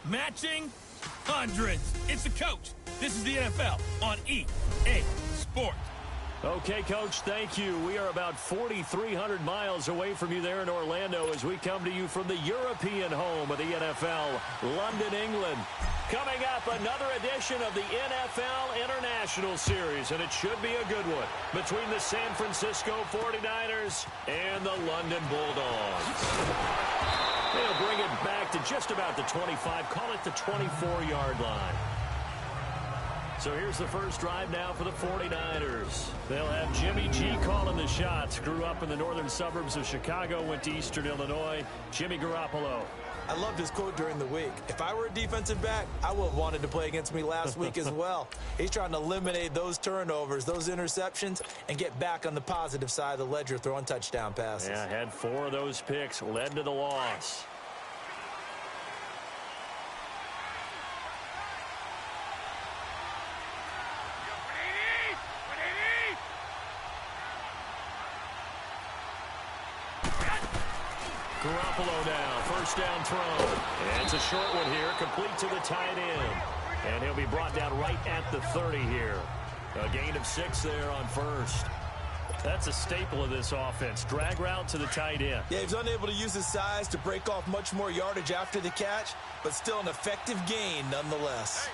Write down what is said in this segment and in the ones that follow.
Matching hundreds. It's the coach. This is the NFL on EA Sports. Okay, Coach, thank you. We are about 4,300 miles away from you there in Orlando as we come to you from the European home of the NFL, London, England. Coming up, another edition of the NFL International Series, and it should be a good one, between the San Francisco 49ers and the London Bulldogs. They'll bring it back to just about the 25, call it the 24-yard line. So here's the first drive now for the 49ers. They'll have Jimmy G calling the shots. Grew up in the northern suburbs of Chicago, went to Eastern Illinois. Jimmy Garoppolo. I loved his quote during the week. If I were a defensive back, I would have wanted to play against me last week as well. He's trying to eliminate those turnovers, those interceptions, and get back on the positive side of the ledger throwing touchdown passes. Yeah, had 4 of those picks, led to the loss. Garoppolo now, first down throw. And it's a short one here, complete to the tight end. And he'll be brought down right at the 30 here. A gain of 6 there on first. That's a staple of this offense. Drag route to the tight end. Yeah, he's unable to use his size to break off much more yardage after the catch, but still an effective gain nonetheless.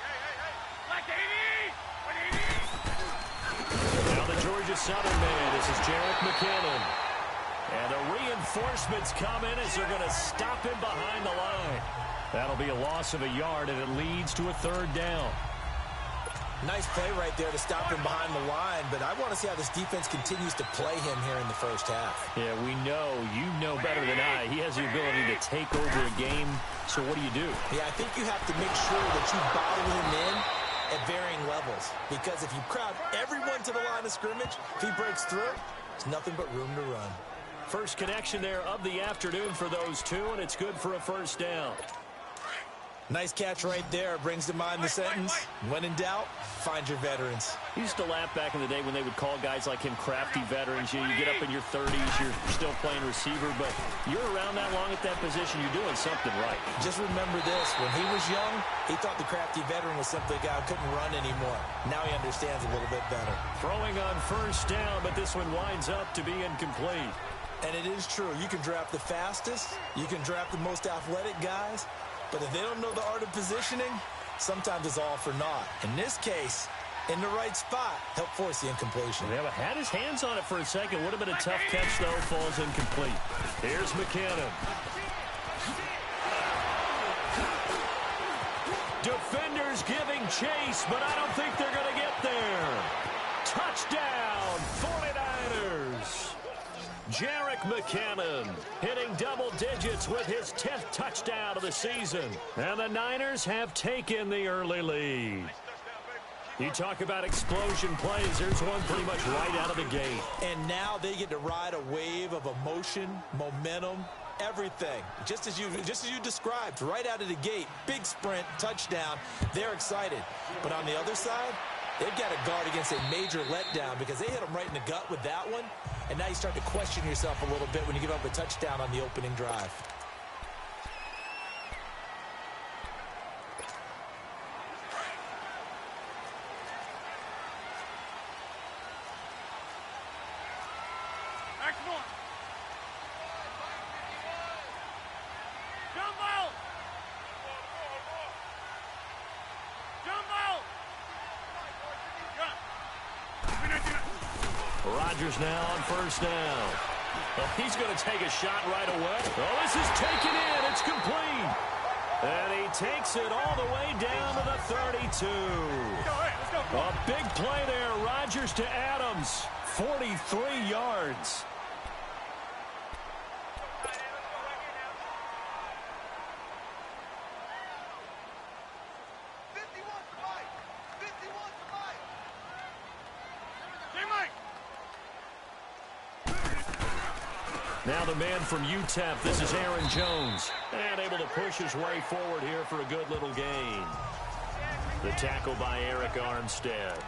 Now the Georgia Southern man, this is Jerick McKinnon. And the reinforcements come in as they're going to stop him behind the line. That'll be a loss of a yard, and it leads to a 3rd down. Nice play right there to stop him behind the line, but I want to see how this defense continues to play him here in the first half. Yeah, we know. You know better than I. He has the ability to take over a game, so what do? Yeah, I think you have to make sure that you bottle him in at varying levels, because if you crowd everyone to the line of scrimmage, if he breaks through, there's nothing but room to run. First connection there of the afternoon for those two, and it's good for a first down. Nice catch right there. Brings to mind the sentence, when in doubt, find your veterans. I used to laugh back in the day when they would call guys like him crafty veterans. You get up in your 30s, you're still playing receiver, but you're around that long at that position, you're doing something right. Just remember this, when he was young, he thought the crafty veteran was simply a guy who couldn't run anymore. Now he understands a little bit better. Throwing on first down, but this one winds up to be incomplete. And it is true, you can draft the fastest, you can draft the most athletic guys, but if they don't know the art of positioning, sometimes it's all for naught. In this case, in the right spot, help force the incompletion. Yeah, but had his hands on it for a second. Would have been a tough catch, though. Falls incomplete. Here's McKinnon. Defenders giving chase, but I don't think they're going to get there. Touchdown, 49ers. Jerick McKinnon hitting double digits with his 10th touchdown of the season. And the Niners have taken the early lead. You talk about explosion plays. There's one pretty much right out of the gate. And now they get to ride a wave of emotion, momentum, everything. Just as you described, right out of the gate. Big sprint, touchdown. They're excited. But on the other side, they've got to guard against a major letdown because they hit them right in the gut with that one. And now you start to question yourself a little bit when you give up a touchdown on the opening drive. Rodgers now on first down. Well, he's going to take a shot right away. Oh, this is taken in. It's complete. And he takes it all the way down to the 32. A big play there. Rodgers to Adams. 43 yards. Now the man from UTEP, this is Aaron Jones. And able to push his way forward here for a good little gain. The tackle by Eric Armstead.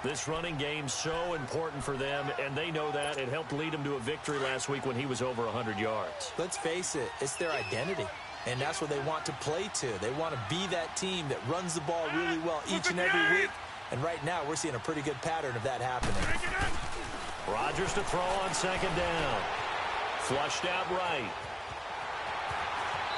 This running game so important for them, and they know that. It helped lead them to a victory last week when he was over 100 yards. Let's face it, it's their identity. And that's what they want to play to. They want to be that team that runs the ball really well each and every week. And right now, we're seeing a pretty good pattern of that happening. Rodgers to throw on second down. Flushed out right.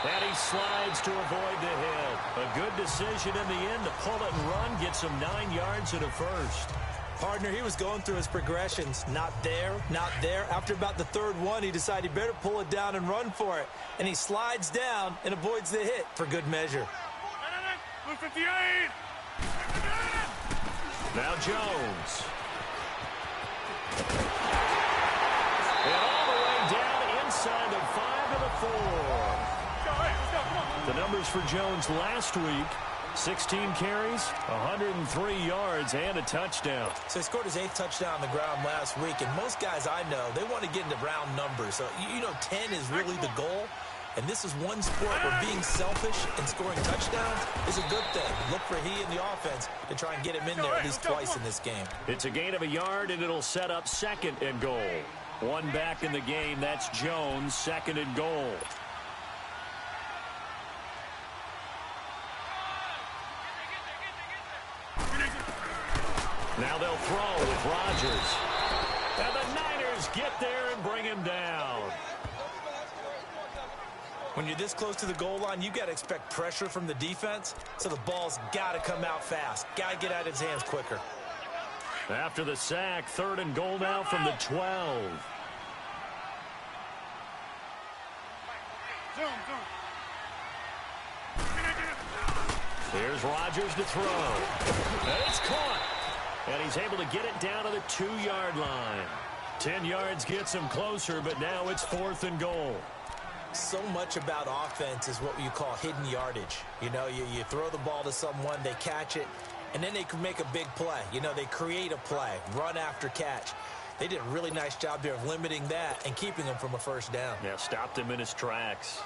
And he slides to avoid the hit. A good decision in the end to pull it and run, get some 9 yards at a first. Partner, he was going through his progressions. Not there, not there. After about the third one, he decided he better pull it down and run for it. And he slides down and avoids the hit for good measure. Now Jones. And all the way down inside the 5 to the 4. The numbers for Jones last week: 16 carries, 103 yards, and a touchdown. So he scored his 8th touchdown on the ground last week, and most guys I know, they want to get into round numbers. So, 10 is really the goal, and this is one sport where being selfish and scoring touchdowns is a good thing. Look for he and the offense to try and get him in there at least twice in this game. It's a gain of a yard, and it'll set up 2nd and goal. One back in the game, that's Jones, 2nd and goal. Now they'll throw with Rodgers. And the Niners get there and bring him down. When you're this close to the goal line, you got to expect pressure from the defense, so the ball's got to come out fast. Got to get out of his hands quicker. After the sack, 3rd and goal now from the 12. Here's Rodgers to throw. And it's caught. And he's able to get it down to the 2-yard line. 10 yards gets him closer, but now it's 4th and goal. So much about offense is what you call hidden yardage. You throw the ball to someone, they catch it, and then they can make a big play. They create a play, run after catch. They did a really nice job there of limiting that and keeping him from a first down. Yeah, stopped him in his tracks.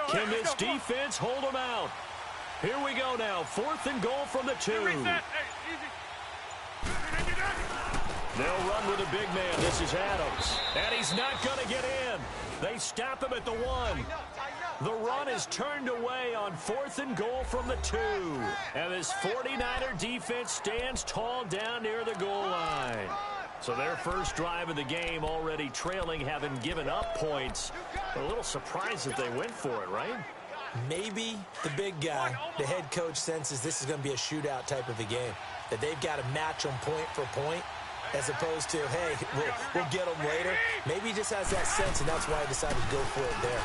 Can this defense hold him out? Here we go now. 4th and goal from the 2. They'll run with a big man. This is Adams. And he's not going to get in. They stop him at the 1. The run is turned away on 4th and goal from the 2. And this 49er defense stands tall down near the goal line. So their first drive of the game already trailing, having given up points. A little surprised that they went for it, right? Maybe the big guy, the head coach, senses this is going to be a shootout type of a game. That they've got to match them point for point, as opposed to, hey, we'll get them later. Maybe he just has that sense, and that's why he decided to go for it there.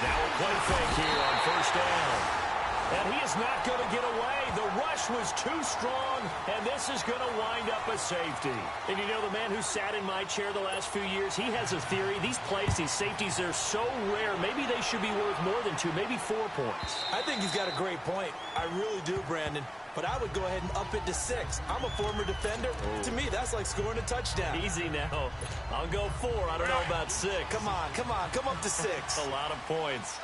Now a play fake here on 1st down. And he is not going to get away. The rush was too strong, and this is going to wind up a safety. And the man who sat in my chair the last few years, he has a theory. These plays, these safeties, they're so rare. Maybe they should be worth more than 2, maybe 4 points. I think he's got a great point. I really do, Brandon. But I would go ahead and up it to 6. I'm a former defender. Oh. To me, that's like scoring a touchdown. Easy now. I'll go 4. I don't know about 6. Come on. Come up to 6. A lot of points.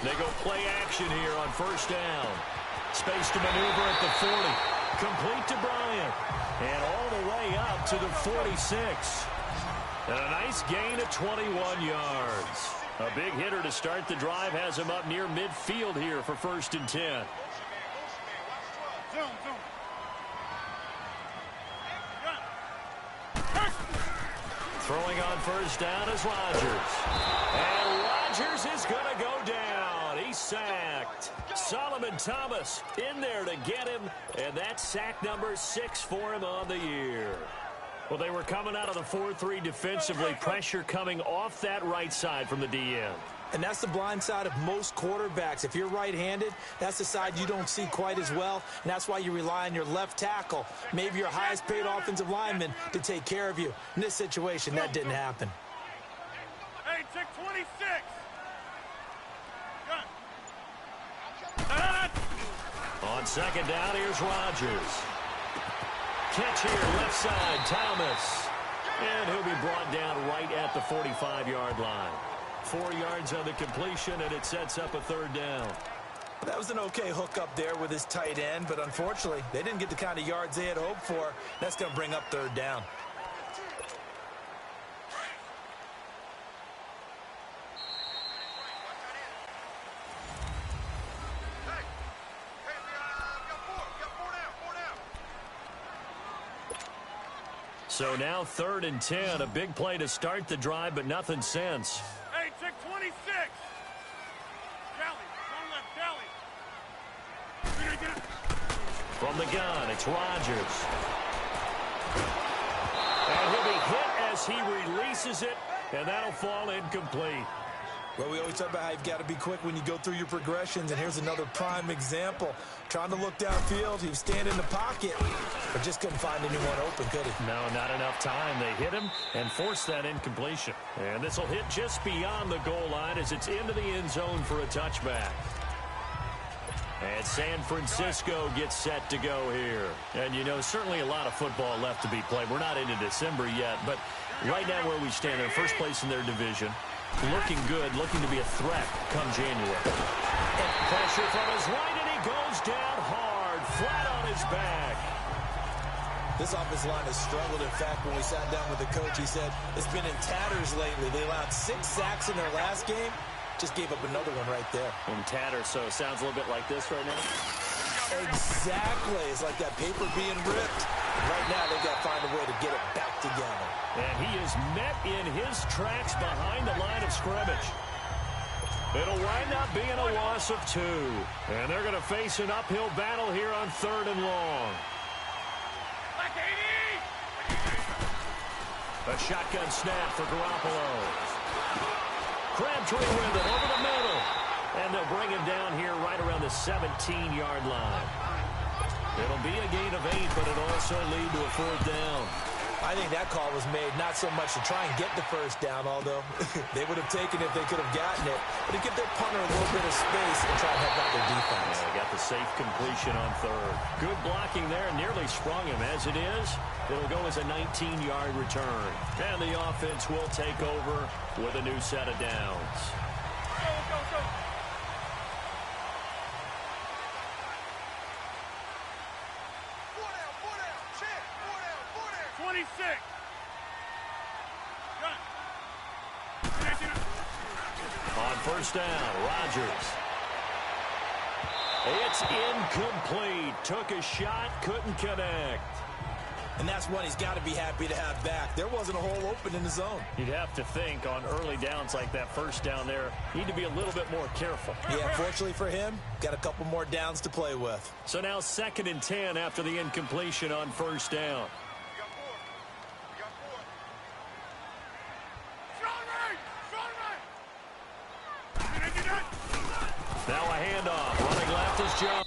They go play action here on 1st down. Space to maneuver at the 40. Complete to Bryant. And all the way up to the 46. And a nice gain of 21 yards. A big hitter to start the drive has him up near midfield here for 1st and 10. Throwing on 1st down is Rodgers. And Rodgers is going to go down. He's sacked. Solomon Thomas in there to get him. And that's sack number 6 for him on the year. Well, they were coming out of the 4-3 defensively. Pressure coming off that right side from the DN. And that's the blind side of most quarterbacks. If you're right-handed, that's the side you don't see quite as well. And that's why you rely on your left tackle, maybe your highest-paid offensive lineman, to take care of you. In this situation, that didn't happen. Hey, check 26. On 2nd down, here's Rodgers. Catch here, left side, Thomas. And he'll be brought down right at the 45-yard line. 4 yards on the completion, and it sets up a 3rd down. That was an okay hook up there with his tight end, but unfortunately, they didn't get the kind of yards they had hoped for. That's going to bring up third down. So now 3rd and 10, a big play to start the drive, but nothing since. Hey, check 26. Kelly, on left, Kelly. From the gun, it's Rodgers. And he'll be hit as he releases it, and that'll fall incomplete. Well, we always talk about how you've got to be quick when you go through your progressions, and here's another prime example. Trying to look downfield, he was standing in the pocket, but just couldn't find anyone open, could he? No, not enough time. They hit him and forced that incompletion. And this will hit just beyond the goal line as it's into the end zone for a touchback. And San Francisco gets set to go here. And, you know, certainly a lot of football left to be played. We're not into December yet, but right now where we stand, in first place in their division, looking good, looking to be a threat come January. And pressure from his right, and he goes down hard, flat on his back. This offensive line has struggled. In fact, when we sat down with the coach, he said it's been in tatters lately. They allowed 6 sacks in their last game. Just gave up another one right there. In tatters, so it sounds a little bit like this right now. Exactly. It's like that paper being ripped. Right now, they've got to find a way to get it back together. And he is met in his tracks behind the line of scrimmage. It'll wind up being a loss of 2. And they're going to face an uphill battle here on 3rd and long. A shotgun snap for Garoppolo. Crabtree with it over the middle. And they'll bring him down here right around the 17-yard line. It'll be a gain of 8, but it'll also lead to a 4th down. I think that call was made not so much to try and get the first down, although they would have taken it if they could have gotten it, but to give their punter a little bit of space and try and help out their defense. Yeah, they got the safe completion on 3rd. Good blocking there, nearly sprung him. As it is, it'll go as a 19-yard return. And the offense will take over with a new set of downs. Go. 26. On 1st down, Rodgers. It's incomplete. Took a shot, couldn't connect. And that's one he's got to be happy to have back. There wasn't a hole open in the zone. You'd have to think on early downs like that 1st down there, need to be a little bit more careful. Yeah, fortunately for him, got a couple more downs to play with. So now 2nd and 10 after the incompletion on 1st down. Now a handoff. Running left is Jones.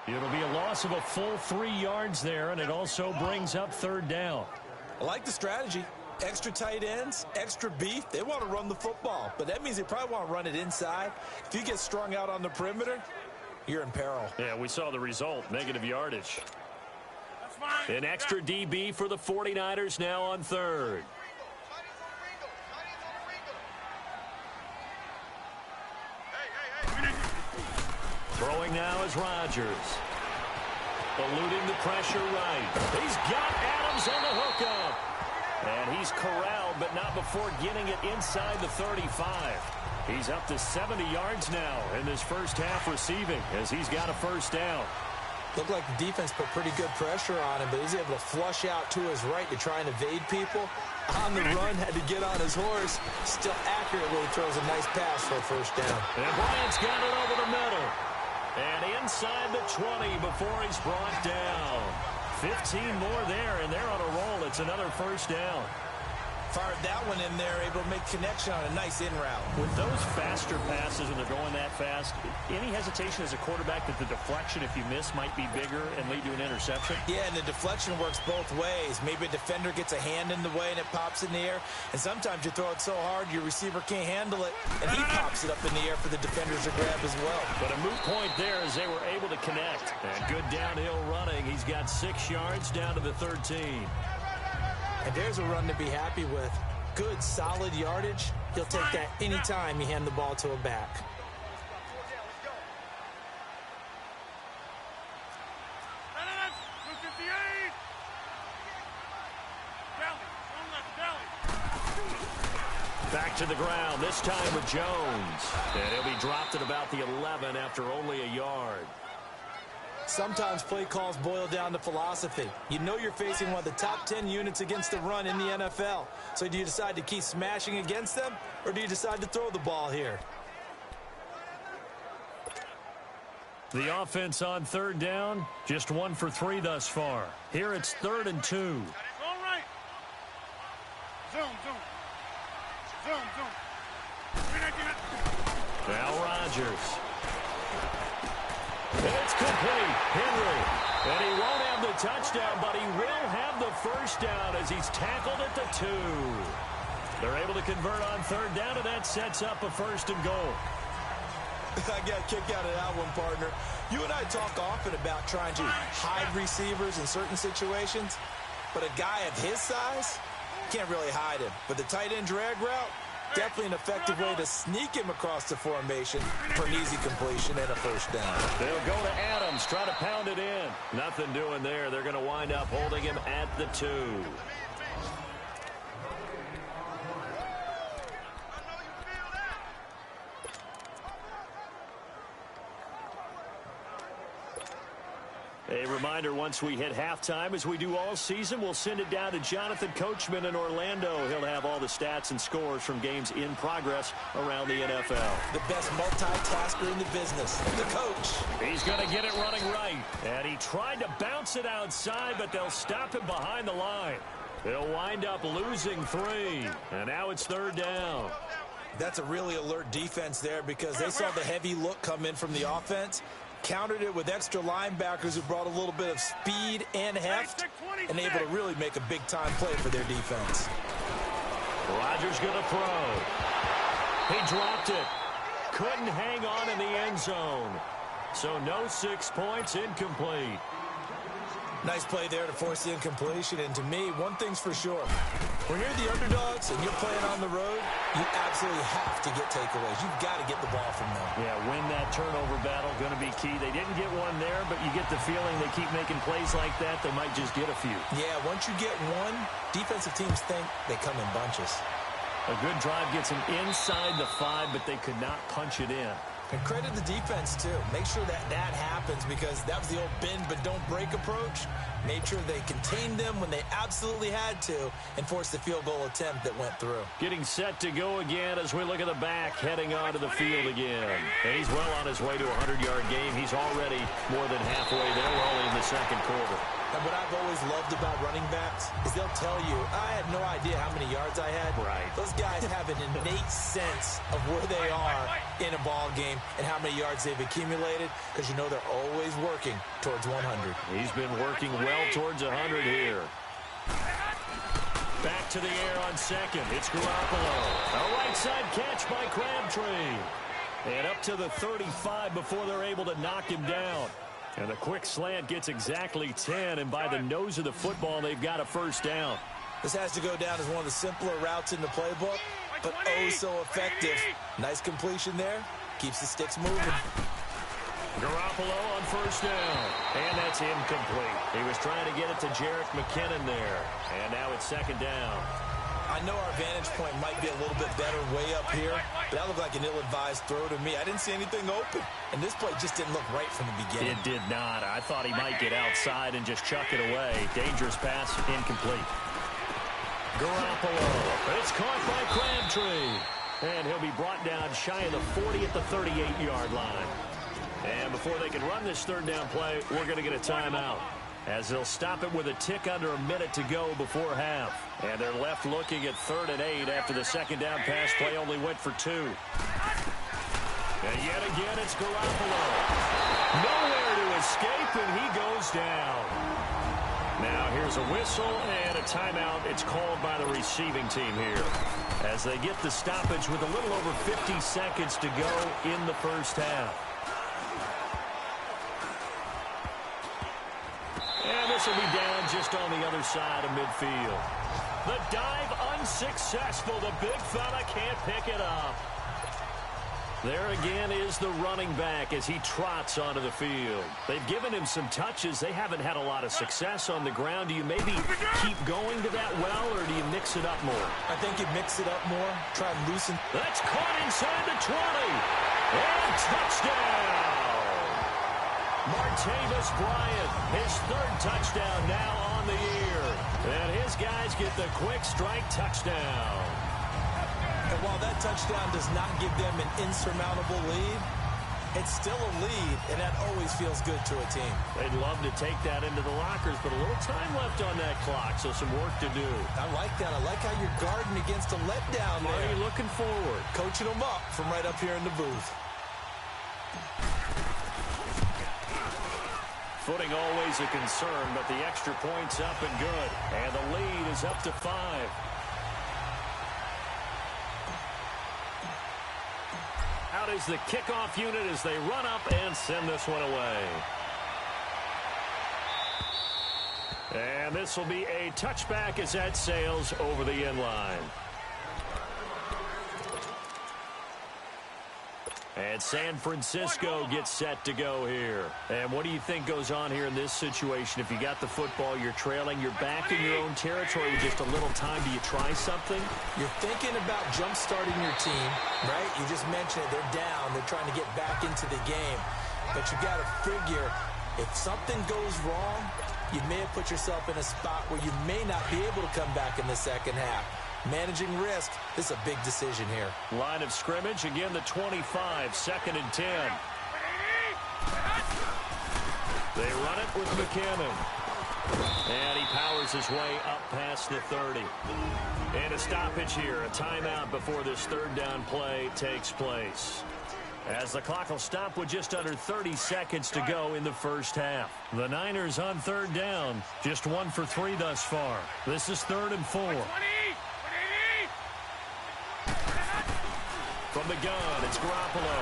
It'll be a loss of a full 3 yards there, and it also brings up third down. I like the strategy. Extra tight ends, extra beef. They want to run the football, but that means they probably want to run it inside. If you get strung out on the perimeter, you're in peril. Yeah, we saw the result, negative yardage. An extra DB for the 49ers now on third. Throwing now is Rodgers. Eluding the pressure right. He's got Adams on the hookup. And he's corralled, but not before getting it inside the 35. He's up to 70 yards now in this first half receiving as he's got a first down. Looked like the defense put pretty good pressure on him, but he's able to flush out to his right to try and evade people. On the run, had to get on his horse. Still accurately throws a nice pass for a first down. And Bryant's got it over the middle. And inside the 20 before he's brought down. 15 more there, and they're on a roll. It's another first down. Fired that one in there, able to make connection on a nice in route. With those faster passes when they're going that fast, any hesitation as a quarterback that the deflection, if you miss, might be bigger and lead to an interception? Yeah, and the deflection works both ways. Maybe a defender gets a hand in the way and it pops in the air. And sometimes you throw it so hard your receiver can't handle it, and he pops it up in the air for the defenders to grab as well. But a moot point there as they were able to connect. And good downhill running. He's got 6 yards down to the 13. And there's a run to be happy with. Good, solid yardage. He'll take that anytime you hand the ball to a back. Back to the ground, this time with Jones. And he'll be dropped at about the 11 after only a yard. Sometimes play calls boil down to philosophy. You know you're facing one of the top 10 units against the run in the NFL. So do you decide to keep smashing against them, or do you decide to throw the ball here? The offense on third down, just 1 for 3 thus far. Here it's 3rd and 2. All right. Zoom. Now Rodgers. And it's complete. Henry. And he won't have the touchdown, but he will have the first down as he's tackled at the 2. They're able to convert on third down, and that sets up a 1st and goal. I got a kick out of that one, partner. You and I talk often about trying to hide receivers in certain situations, but a guy of his size can't really hide him. But the tight end drag route, definitely an effective way to sneak him across the formation for an easy completion and a first down. They'll go to Adams, try to pound it in. Nothing doing there. They're going to wind up holding him at the 2. A reminder, once we hit halftime, as we do all season, we'll send it down to Jonathan Coachman in Orlando. He'll have all the stats and scores from games in progress around the NFL. The best multitasker in the business, the coach. He's going to get it running right. And he tried to bounce it outside, but they'll stop him behind the line. They'll wind up losing 3. And now it's 3rd down. That's a really alert defense there because they saw the heavy look come in from the offense. Countered it with extra linebackers who brought a little bit of speed and heft and able to really make a big-time play for their defense. Rodgers going to throw. He dropped it. Couldn't hang on in the end zone. So no 6 points, incomplete. Nice play there to force the incompletion. And to me, one thing's for sure. When you're the underdogs and you're playing on the road, you absolutely have to get takeaways. You've got to get the ball from them. Yeah, win that turnover battle, going to be key. They didn't get one there, but you get the feeling they keep making plays like that, they might just get a few. Yeah, once you get one, defensive teams think they come in bunches. A good drive gets them inside the 5, but they could not punch it in. And credit the defense, too. Make sure that happens because that was the old bend but don't break approach. Made sure they contained them when they absolutely had to and forced the field goal attempt that went through. Getting set to go again as we look at the back, heading onto the field again. And he's well on his way to a 100-yard game. He's already more than halfway there. We're only in the 2nd quarter. And what I've always loved about running backs is they'll tell you, I had no idea how many yards I had. Right. Those guys have an innate sense of where they are in a ball game and how many yards they've accumulated, because you know they're always working towards 100. He's been working well towards 100 here. Back to the air on second. It's Garoppolo. A right side catch by Crabtree. And up to the 35 before they're able to knock him down. And a quick slant gets exactly 10, and by the nose of the football, they've got a first down. This has to go down as one of the simpler routes in the playbook, but oh so effective. Nice completion there. Keeps the sticks moving. Garoppolo on first down, and that's incomplete. He was trying to get it to Jerick McKinnon there, and now it's second down. I know our vantage point might be a little bit better way up here, but that looked like an ill-advised throw to me. I didn't see anything open, and this play just didn't look right from the beginning. It did not. I thought he might get outside and just chuck it away. Dangerous pass, incomplete. Garoppolo. It's caught by Crabtree, and he'll be brought down shy of the 40 at the 38-yard line. And before they can run this third down play, we're going to get a timeout, as they'll stop it with a tick under a minute to go before half. And they're left looking at 3rd and 8 after the second down pass play only went for 2. And yet again, it's Garoppolo. Nowhere to escape, and he goes down. Now here's a whistle and a timeout. It's called by the receiving team here, as they get the stoppage with a little over 50 seconds to go in the first half. And this will be down just on the other side of midfield. The dive unsuccessful. The big fella can't pick it up. There again is the running back as he trots onto the field. They've given him some touches. They haven't had a lot of success on the ground. Do you maybe keep going to that well, or do you mix it up more? I think you mix it up more. Try and loosen. That's caught inside the 20. And touchdown. Martavis Bryant, his 3rd touchdown now on the year. And his guys get the quick strike touchdown. And while that touchdown does not give them an insurmountable lead, it's still a lead, and that always feels good to a team. They'd love to take that into the lockers, but a little time left on that clock, so some work to do. I like that. I like how you're guarding against a letdown there. Are you looking forward? Coaching them up from right up here in the booth. Footing always a concern, but the extra point's up and good. And the lead is up to 5. Out is the kickoff unit as they run up and send this one away. And this will be a touchback as that sails over the end line. And San Francisco gets set to go here. And what do you think goes on here in this situation? If you got the football, you're trailing, you're back in your own territory with just a little time. Do you try something? You're thinking about jump-starting your team, right? You just mentioned it. They're down. They're trying to get back into the game. But you got to figure, if something goes wrong, you may have put yourself in a spot where you may not be able to come back in the second half. Managing risk, this is a big decision here. Line of scrimmage, again the 25, 2nd and 10. They run it with McKinnon. And he powers his way up past the 30. And a stoppage here, a timeout before this 3rd down play takes place, as the clock will stop with just under 30 seconds to go in the first half. The Niners on 3rd down, just 1 for 3 thus far. This is 3rd and 4. From the gun, it's Garoppolo.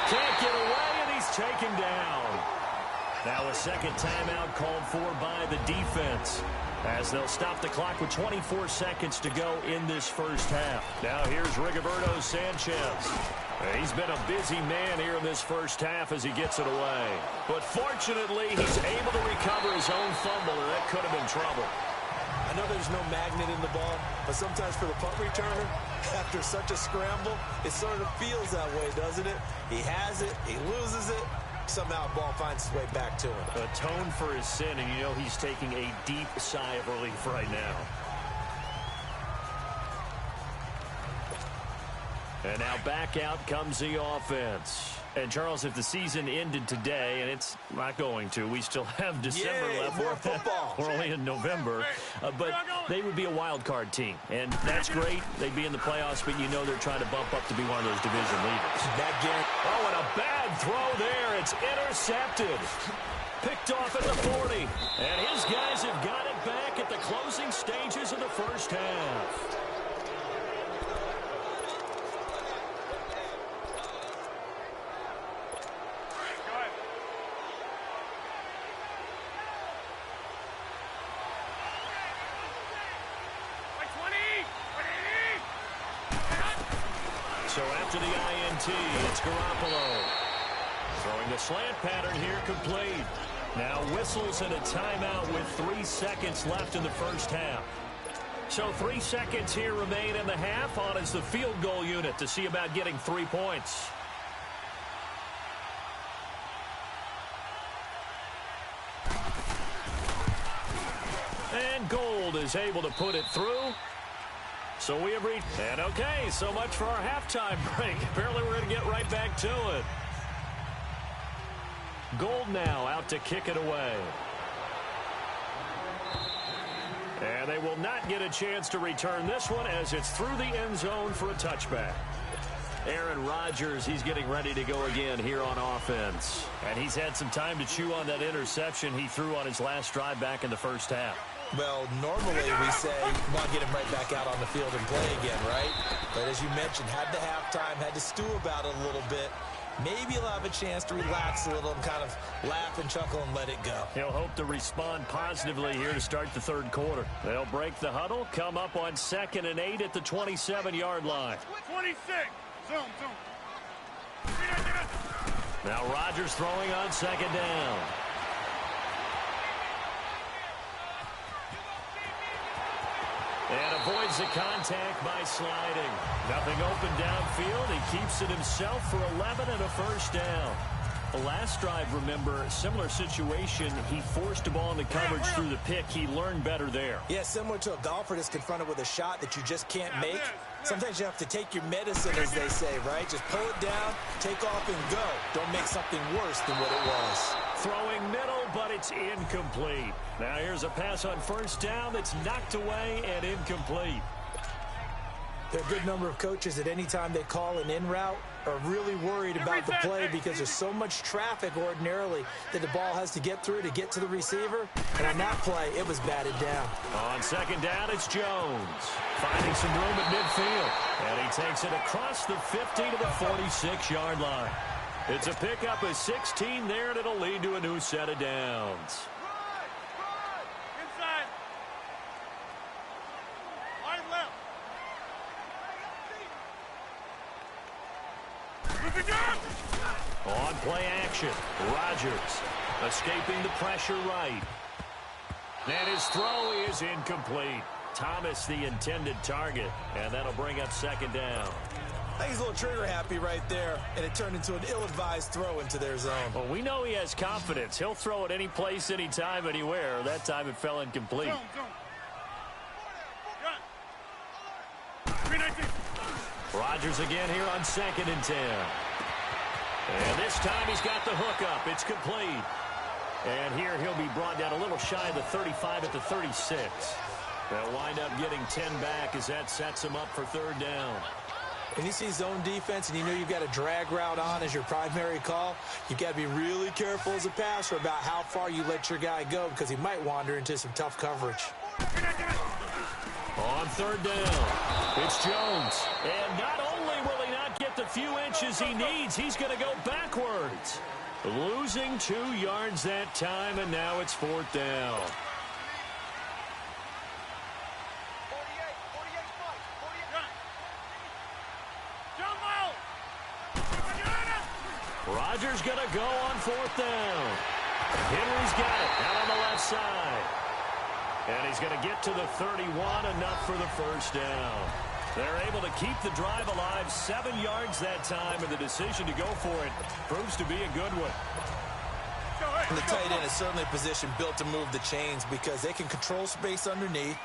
Can't get away, and he's taken down. Now a second timeout called for by the defense, as they'll stop the clock with 24 seconds to go in this first half. Now here's Rigoberto Sanchez. He's been a busy man here in this first half as he gets it away. But fortunately, he's able to recover his own fumble, and that could have been trouble. I know there's no magnet in the ball, but sometimes for the punt returner, after such a scramble, it sort of feels that way, doesn't it? He has it, he loses it, somehow the ball finds its way back to him. Atone for his sin, and you know he's taking a deep sigh of relief right now. And now back out comes the offense. And, Charles, if the season ended today, and it's not going to, we still have December left. More football. We're only in November. But they would be a wild card team. And that's great. They'd be in the playoffs, but you know they're trying to bump up to be one of those division leaders. Oh, and a bad throw there. It's intercepted. Picked off at the 40. And his guys have got it back at the closing stages of the first half. So after the INT, it's Garoppolo. Throwing the slant pattern here complete. Now whistles and a timeout with 3 seconds left in the first half. So 3 seconds here remain in the half. On is the field goal unit to see about getting 3 points. And Gold is able to put it through. So we have reached, and okay, so much for our halftime break. Apparently we're going to get right back to it. Gold now out to kick it away. And they will not get a chance to return this one as it's through the end zone for a touchback. Aaron Rodgers, he's getting ready to go again here on offense. And he's had some time to chew on that interception he threw on his last drive back in the first half. Well, normally we say, want to get him right back out on the field and play again, right? But as you mentioned, had the halftime, had to stew about it a little bit. Maybe he'll have a chance to relax a little and kind of laugh and chuckle and let it go. He'll hope to respond positively here to start the third quarter. They'll break the huddle, come up on 2nd and 8 at the 27-yard line. 26. Zoom. Now Rodgers throwing on 2nd down. And avoids the contact by sliding. Nothing open downfield. He keeps it himself for 11 and a first down. The last drive, remember, similar situation. He forced a ball into coverage through the pick. He learned better there. Yeah, similar to a golfer that's confronted with a shot that you just can't make. Sometimes you have to take your medicine, as they say, right? Just pull it down, take off, and go. Don't make something worse than what it was. Throwing middle, but it's incomplete. Now here's a pass on first down that's knocked away and incomplete. There are a good number of coaches at any time they call an in route are really worried about the play because there's so much traffic ordinarily that the ball has to get through to get to the receiver. And on that play, it was batted down. On 2nd down, it's Jones. Finding some room at midfield. And he takes it across the 50 to the 46-yard line. It's a pickup of 16 there, and it'll lead to a new set of downs. Inside. Line left. On play action, Rodgers escaping the pressure right. And his throw is incomplete. Thomas the intended target, and that'll bring up 2nd down. I think he's a little trigger happy right there, and it turned into an ill-advised throw into their zone. Well, we know he has confidence. He'll throw it any place, anytime, anywhere. That time it fell incomplete. Rodgers again here on 2nd and 10. And this time he's got the hook up. It's complete. And here he'll be brought down a little shy of the 35 at the 36. They'll wind up getting 10 back as that sets him up for 3rd down. When you see zone defense and you know you've got a drag route on as your primary call, you've got to be really careful as a passer about how far you let your guy go because he might wander into some tough coverage. On 3rd down, it's Jones. And not only will he not get the few inches he needs, he's going to go backwards. Losing 2 yards that time, and now it's 4th down. Rodgers going to go on 4th down. Henry's got it out on the left side. And he's going to get to the 31, enough for the first down. They're able to keep the drive alive, 7 yards that time, and the decision to go for it proves to be a good one. And the tight end is certainly a position built to move the chains because they can control space underneath.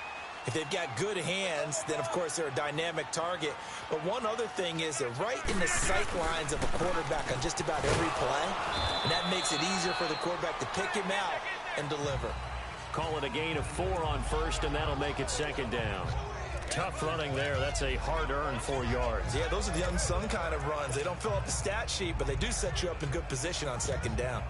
If they've got good hands, then, of course, they're a dynamic target. But one other thing is they're right in the sight lines of a quarterback on just about every play, and that makes it easier for the quarterback to pick him out and deliver. Call it a gain of 4 on first, and that'll make it second down. Tough running there. That's a hard-earned 4 yards. Yeah, those are the unsung kind of runs. They don't fill up the stat sheet, but they do set you up in good position on second down.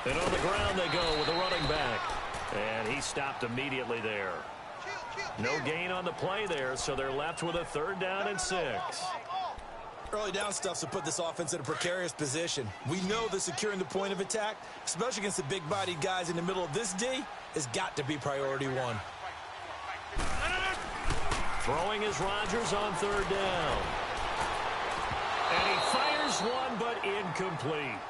And on the ground they go with the running back. And he stopped immediately there. No gain on the play there, so they're left with a 3rd down and 6. Early down stuff to put this offense in a precarious position. We know that securing the point of attack, especially against the big-bodied guys in the middle of this D, has got to be priority 1. Throwing is Rodgers on 3rd down. And he fires one, but incomplete.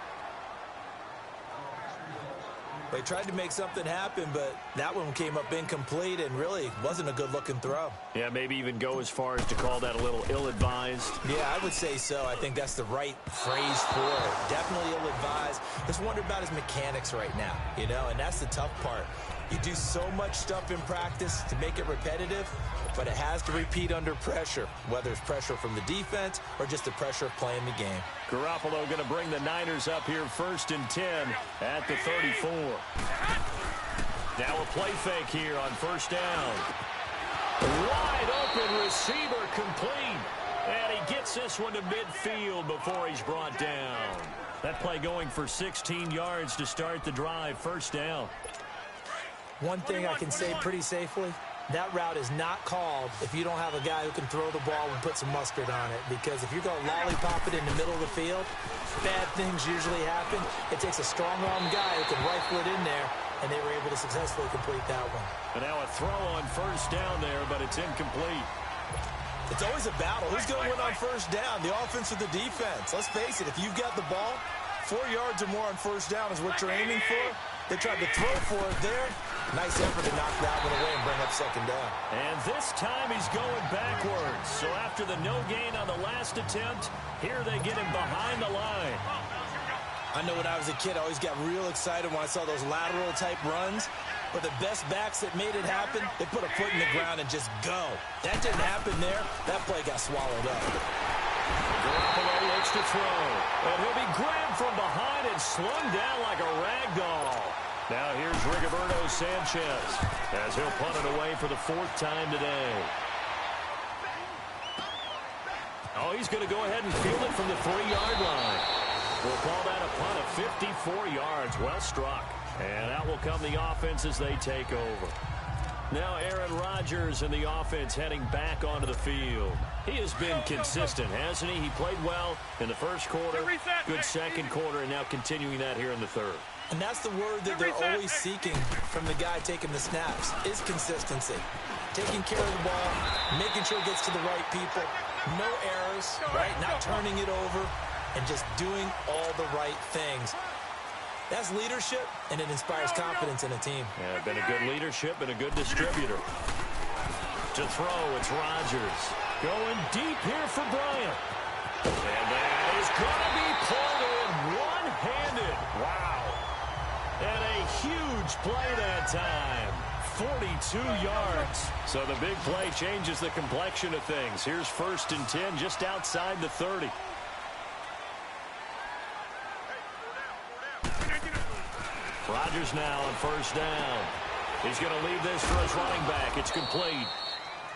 They tried to make something happen, but that one came up incomplete and really wasn't a good-looking throw. Yeah, maybe even go as far as to call that a little ill-advised. Yeah, I would say so. I think that's the right phrase for it. Definitely ill-advised. Just wonder about his mechanics right now, you know, and that's the tough part. You do so much stuff in practice to make it repetitive, but it has to repeat under pressure, whether it's pressure from the defense or just the pressure of playing the game. Garoppolo going to bring the Niners up here 1st and 10 at the 34. Now a play fake here on 1st down. Wide open receiver complete. And he gets this one to midfield before he's brought down. That play going for 16 yards to start the drive. 1st down. One thing I can say pretty safely, that route is not called if you don't have a guy who can throw the ball and put some mustard on it. Because if you're going to lollipop it in the middle of the field, bad things usually happen. It takes a strong-arm guy who can rifle it in there, and they were able to successfully complete that one. And now a throw on 1st down there, but it's incomplete. It's always a battle. Who's going to win on 1st down, the offense or the defense? Let's face it, if you've got the ball, 4 yards or more on 1st down is what you're aiming for. They tried to throw for it there. Nice effort to knock that one away and bring up 2nd down. And this time he's going backwards. So after the no gain on the last attempt, here they get him behind the line. I know when I was a kid, I always got real excited when I saw those lateral-type runs. But the best backs that made it happen, they put a foot in the ground and just go. That didn't happen there. That play got swallowed up. Garoppolo looks to throw. And he'll be grabbed from behind and slung down like a rag doll. Now here's Rigoberto Sanchez as he'll punt it away for the 4th time today. Oh, he's going to go ahead and field it from the 3-yard line. We'll call that a punt of 54 yards. Well struck. And out will come the offense as they take over. Now Aaron Rodgers and the offense heading back onto the field. He has been consistent, hasn't he? He played well in the 1st quarter, good 2nd quarter, and now continuing that here in the 3rd. And that's the word that they're always seeking from the guy taking the snaps, is consistency. Taking care of the ball, making sure it gets to the right people, no errors, right? Not turning it over, and just doing all the right things. That's leadership, and it inspires confidence in a team. Yeah, been a good leadership and a good distributor. To throw, it's Rodgers. Going deep here for Bryant. And that is going to be pulled in one-handed. Wow. And a huge play that time. 42 yards. So the big play changes the complexion of things. Here's 1st and 10 just outside the 30. Rodgers now on 1st down. He's going to leave this for his running back. It's complete.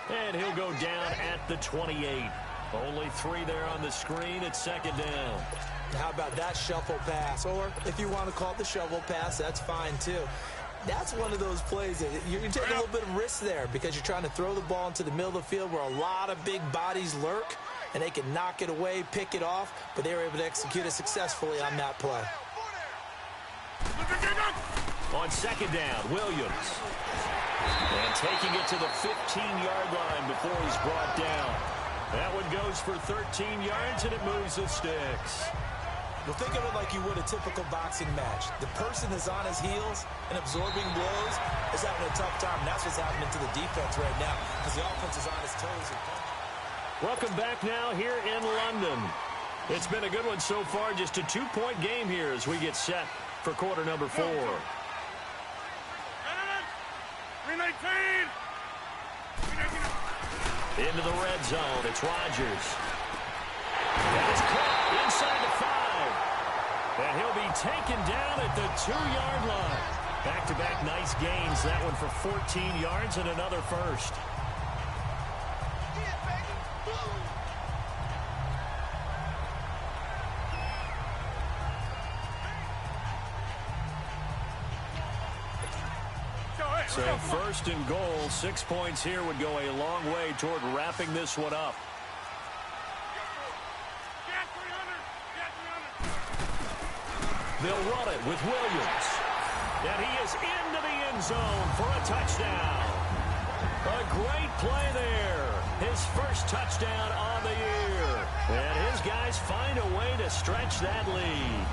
And he'll go down at the 28. Only 3 there on the screen. It's 2nd down. How about that shuffle pass? Or if you want to call it the shovel pass, that's fine too. That's one of those plays that you're going to take a little bit of risk there because you're trying to throw the ball into the middle of the field where a lot of big bodies lurk, and they can knock it away, pick it off, but they were able to execute it successfully on that play. On 2nd down, Williams. And taking it to the 15-yard line before he's brought down. That one goes for 13 yards, and it moves the sticks. Well, think of it like you would a typical boxing match. The person is on his heels and absorbing blows is having a tough time. And that's what's happening to the defense right now because the offense is on his toes. Welcome back now here in London. It's been a good one so far. Just a 2-point game here as we get set for quarter number 4. 319! Into the red zone. It's Rodgers. And it's caught inside the 5. And he'll be taken down at the 2-yard line. Back-to-back nice gains. That one for 14 yards and another first. So first and goal, 6 points here would go a long way toward wrapping this one up. They'll run it with Williams. And he is into the end zone for a touchdown. A great play there. His first touchdown on the year. And his guys find a way to stretch that lead.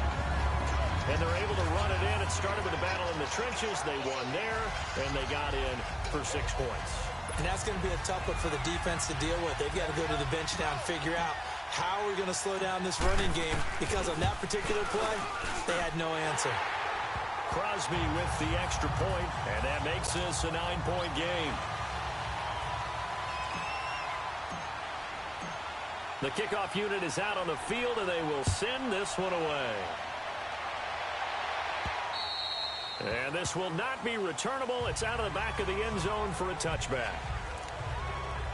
And they're able to run it in. It started with a battle in the trenches. They won there, and they got in for 6 points. And that's going to be a tough one for the defense to deal with. They've got to go to the bench now and figure out how we're going to slow down this running game, because on that particular play, they had no answer. Crosby with the extra point, and that makes this a 9-point game. The kickoff unit is out on the field, and they will send this one away. And this will not be returnable. It's out of the back of the end zone for a touchback.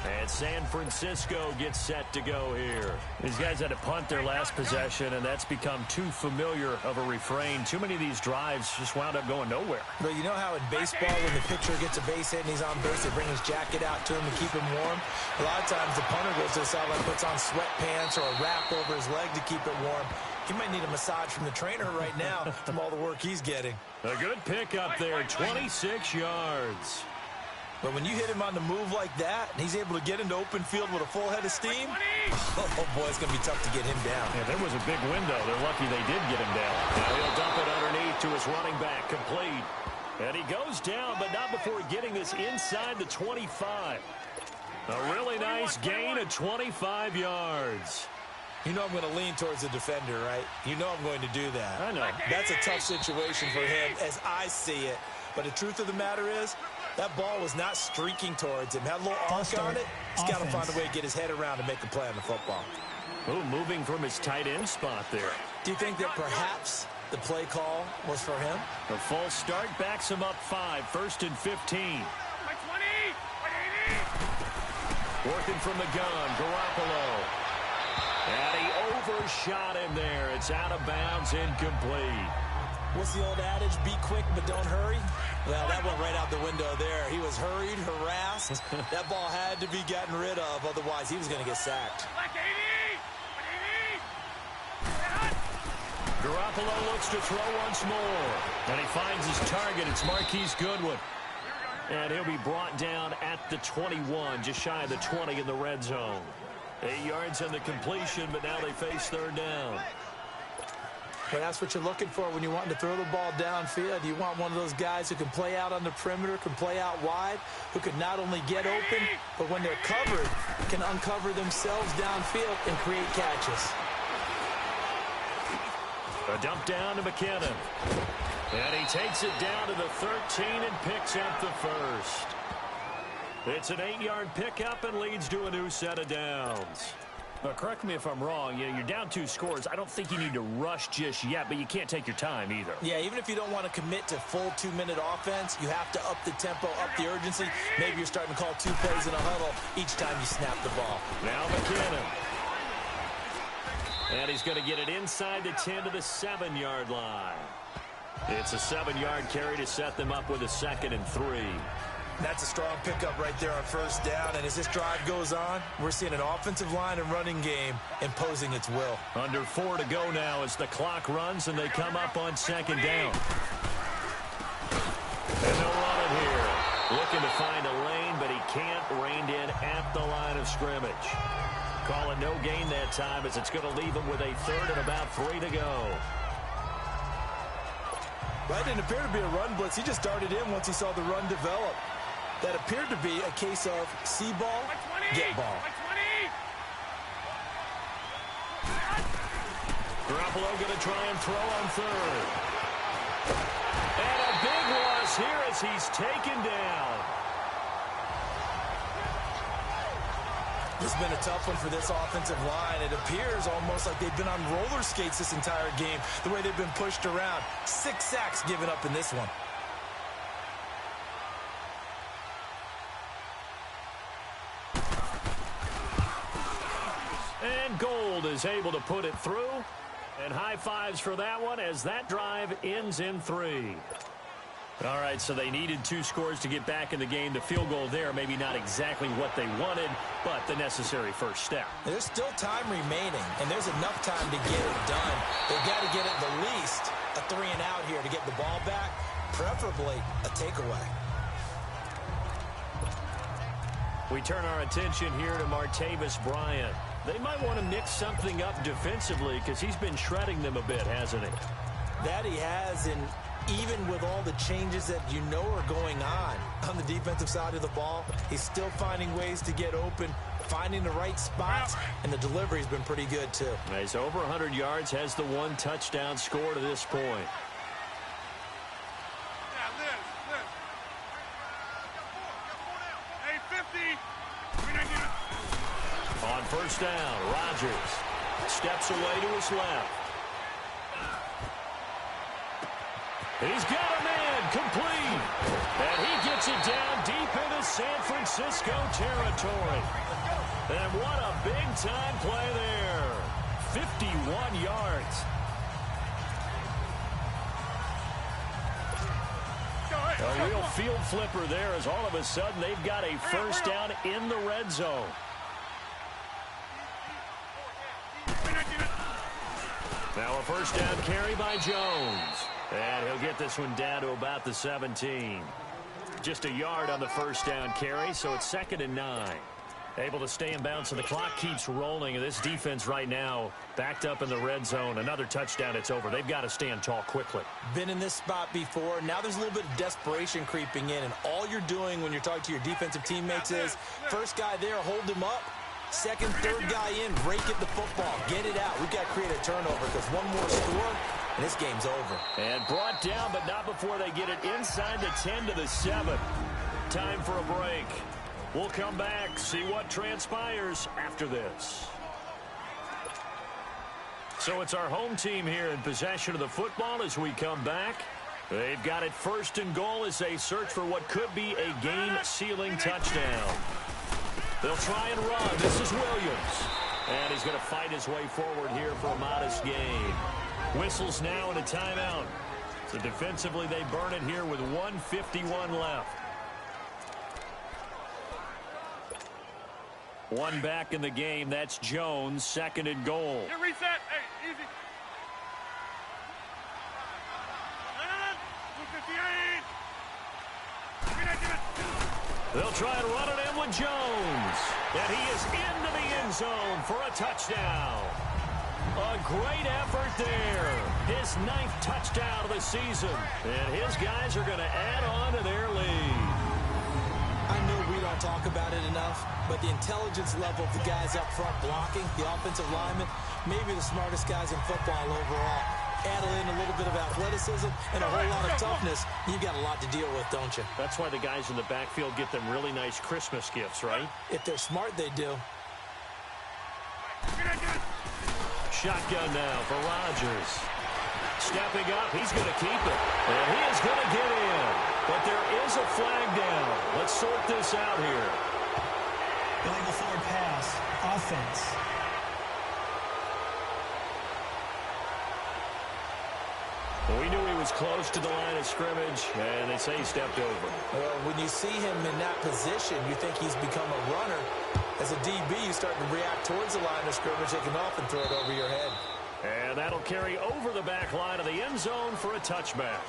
And San Francisco gets set to go here. These guys had to punt their last possession, and that's become too familiar of a refrain. Too many of these drives just wound up going nowhere. But you know how in baseball, when the pitcher gets a base hit and he's on base, they bring his jacket out to him and keep him warm? A lot of times the punter goes to the sideline, puts on sweatpants or a wrap over his leg to keep it warm. He might need a massage from the trainer right now from all the work he's getting. A good pick up there, 26 yards. But when you hit him on the move like that, and he's able to get into open field with a full head of steam, oh boy, it's going to be tough to get him down. Yeah, there was a big window. They're lucky they did get him down. Now he'll dump it underneath to his running back, complete. And he goes down, but not before getting this inside the 25. A really nice gain of 25 yards. You know I'm going to lean towards the defender, right? You know I'm going to do that. I know. That's a tough situation for him as I see it. But the truth of the matter is, that ball was not streaking towards him. Had a little arc on it. He's got to find a way to get his head around and make a play on the football. Oh, moving from his tight end spot there. Do you think that perhaps the play call was for him? A false start backs him up 5, 1st and 15. Working from the gun, Garoppolo. And he overshot him there. It's out of bounds, incomplete. What's the old adage? Be quick, but don't hurry. Well, that went right out the window there. He was hurried, harassed. That ball had to be gotten rid of. Otherwise, he was going to get sacked. Garoppolo looks to throw once more. And he finds his target. It's Marquise Goodwin. And he'll be brought down at the 21, just shy of the 20 in the red zone. 8 yards on the completion, but now they face third down. But that's what you're looking for when you're wanting to throw the ball downfield. You want one of those guys who can play out on the perimeter, can play out wide, who can not only get open, but when they're covered, can uncover themselves downfield and create catches. A dump down to McKinnon. And he takes it down to the 13 and picks up the first. It's an 8-yard pickup and leads to a new set of downs. Now, correct me if I'm wrong. You're down 2 scores. I don't think you need to rush just yet, but you can't take your time either. Yeah, even if you don't want to commit to full 2-minute offense, you have to up the tempo, up the urgency. Maybe you're starting to call 2 plays in a huddle each time you snap the ball. Now McKinnon. And he's going to get it inside the 10 to the 7-yard line. It's a 7-yard carry to set them up with a 2nd and 3. That's a strong pickup right there on first down. And as this drive goes on, we're seeing an offensive line and running game imposing its will. Under 4 to go now as the clock runs and they come up on 2nd down. And they'll run it here. Looking to find a lane, but he can't. Reined in at the line of scrimmage. Call it no gain that time as it's going to leave them with a third and about 3 to go. That didn't appear to be a run blitz. He just darted in once he saw the run develop. That appeared to be a case of see ball, get ball. Garoppolo going to try and throw on third. And a big loss here as he's taken down. This has been a tough one for this offensive line. It appears almost like they've been on roller skates this entire game, the way they've been pushed around. 6 sacks given up in this one. And Gold is able to put it through. And high fives for that one as that drive ends in 3. All right, so they needed 2 scores to get back in the game. The field goal there, maybe not exactly what they wanted, but the necessary first step. There's still time remaining, and there's enough time to get it done. They've got to get at the least a 3 and out here to get the ball back, preferably a takeaway. We turn our attention here to Martavis Bryant. They might want to mix something up defensively because he's been shredding them a bit, hasn't he? That he has, and even with all the changes that you know are going on the defensive side of the ball, he's still finding ways to get open, finding the right spots, and the delivery's been pretty good too. He's over 100 yards, has the 1 touchdown score to this point. On first down, Rodgers steps away to his left. He's got a man complete. And he gets it down deep into San Francisco territory. And what a big-time play there. 51 yards. A real field flipper there as all of a sudden they've got a first down in the red zone. Now a first down carry by Jones. And he'll get this one down to about the 17. Just a yard on the first down carry, so it's 2nd and 9. Able to stay in bounds, and the clock keeps rolling. And this defense right now backed up in the red zone. Another touchdown, it's over. They've got to stand tall quickly. Been in this spot before. Now there's a little bit of desperation creeping in. And all you're doing when you're talking to your defensive teammates is, first guy there, hold him up. Second, third guy in, break at the football. Get it out. We've got to create a turnover because one more score, and this game's over. And brought down, but not before they get it inside the 10 to the 7. Time for a break. We'll come back, see what transpires after this. So it's our home team here in possession of the football as we come back. They've got it 1st and goal as they search for what could be a game-sealing touchdown. They'll try and run. This is Williams. And he's going to fight his way forward here for a modest gain. Whistles now and a timeout. So defensively, they burn it here with 1:51 left. 1 back in the game. That's Jones, 2nd and goal. Get reset. Hey, easy. They'll try and run it in with Jones. And he is into the end zone for a touchdown. A great effort there. His 9th touchdown of the season. And his guys are going to add on to their lead. I know we don't talk about it enough, but the intelligence level of the guys up front blocking, the offensive linemen, maybe the smartest guys in football overall. Add in a little bit of athleticism and a whole lot of toughness, you've got a lot to deal with, don't you? That's why the guys in the backfield get them really nice Christmas gifts, right? If they're smart, they do. Shotgun now for Rodgers. Stepping up, he's going to keep it. And he is going to get in. But there is a flag down. Let's sort this out here. Illegal forward pass. Offense. Well, we knew he was close to the line of scrimmage, and they say he stepped over. Well, when you see him in that position, you think he's become a runner. As a DB, you start to react towards the line of scrimmage, they can often throw it over your head. And that'll carry over the back line of the end zone for a touchback.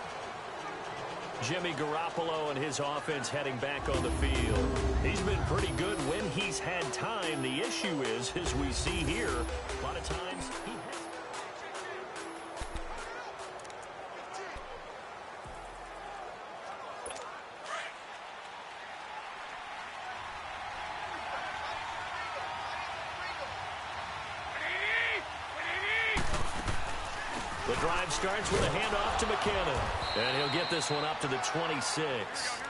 Jimmy Garoppolo and his offense heading back on the field. He's been pretty good when he's had time. The issue is, as we see here, a lot of times he has... The drive starts with a handoff to McKinnon. And he'll get this one up to the 26.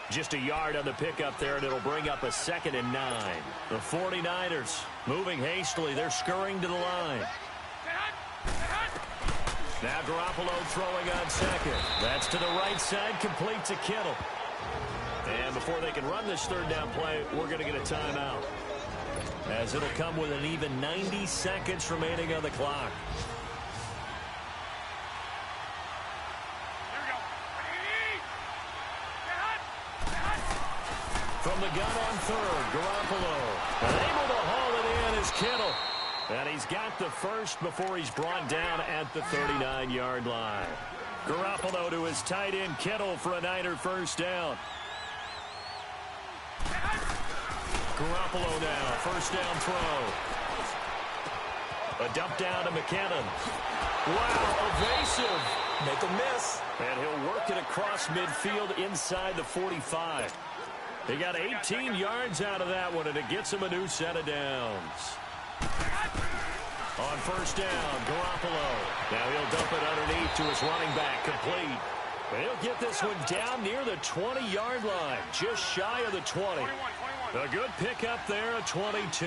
Just a yard on the pickup there, and it'll bring up a 2nd and 9. The 49ers moving hastily. They're scurrying to the line. Now Garoppolo throwing on 2nd. That's to the right side, complete to Kittle. And before they can run this 3rd down play, we're going to get a timeout, as it'll come with an even 90 seconds remaining on the clock. From the gun on 3rd, Garoppolo. Able to haul it in is Kittle. And he's got the 1st before he's brought down at the 39-yard line. Garoppolo to his tight end, Kittle, for a Niner 1st down. Garoppolo now, 1st down throw. A dump down to McKinnon. Wow, evasive. Make a miss. And he'll work it across midfield inside the 45. He got 18 yards out of that one, and it gets him a new set of downs. On 1st down, Garoppolo. Now he'll dump it underneath to his running back, complete. And he'll get this one down near the 20-yard line, just shy of the 20. A good pickup there, a 22.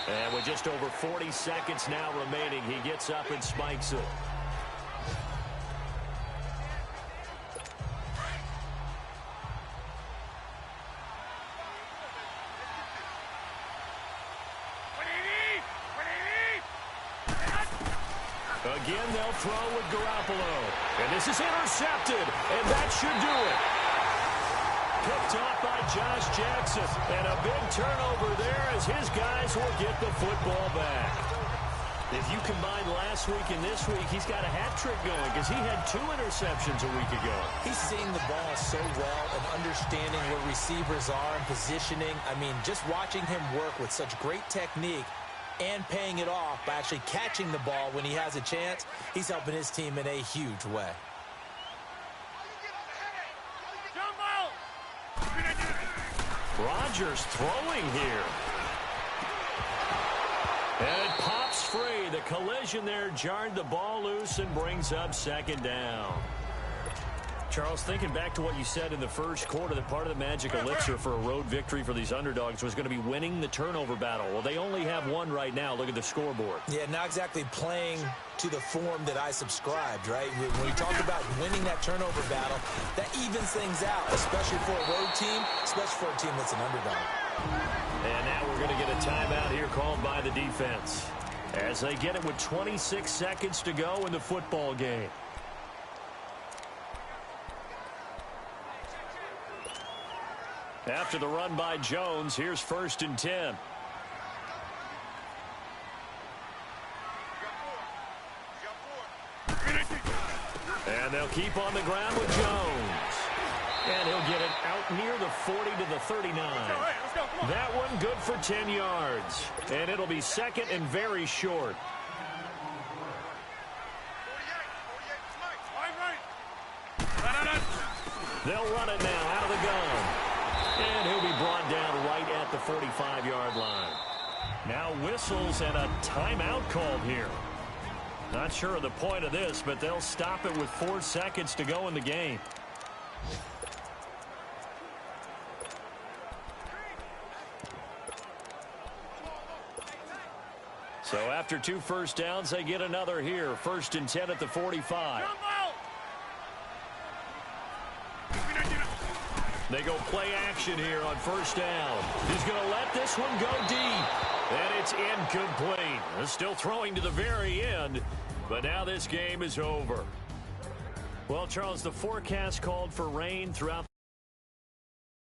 And with just over 40 seconds now remaining, he gets up and spikes it. Again, they'll throw with Garoppolo. And this is intercepted, and that should do it. Picked off by Josh Jackson. And a big turnover there as his guys will get the football back. If you combine last week and this week, he's got a hat trick going because he had 2 interceptions a week ago. He's seeing the ball so well and understanding where receivers are and positioning. I mean, just watching him work with such great technique and paying it off by actually catching the ball when he has a chance, he's helping his team in a huge way. Rodgers throwing here. And it pops free. The collision there jarred the ball loose and brings up 2nd down. Charles, thinking back to what you said in the first quarter, that part of the magic elixir for a road victory for these underdogs was going to be winning the turnover battle. Well, they only have one right now. Look at the scoreboard. Yeah, not exactly playing to the form that I subscribed, right? When we talk about winning that turnover battle, that evens things out, especially for a road team, especially for a team that's an underdog. And now we're going to get a timeout here called by the defense as they get it with 26 seconds to go in the football game. After the run by Jones, here's 1st and 10. And they'll keep on the ground with Jones. And he'll get it out near the 40 to the 39. That one good for 10 yards. And it'll be 2nd and very short. They'll run it now out of the gun. And he'll be brought down right at the 45-yard line. Now whistles and a timeout called here. Not sure of the point of this, but they'll stop it with 4 seconds to go in the game. So after 2 first downs, they get another here. 1st and 10 at the 45. They go play action here on 1st down. He's going to let this one go deep. And it's incomplete. They're still throwing to the very end. But now this game is over. Well, Charles, the forecast called for rain throughout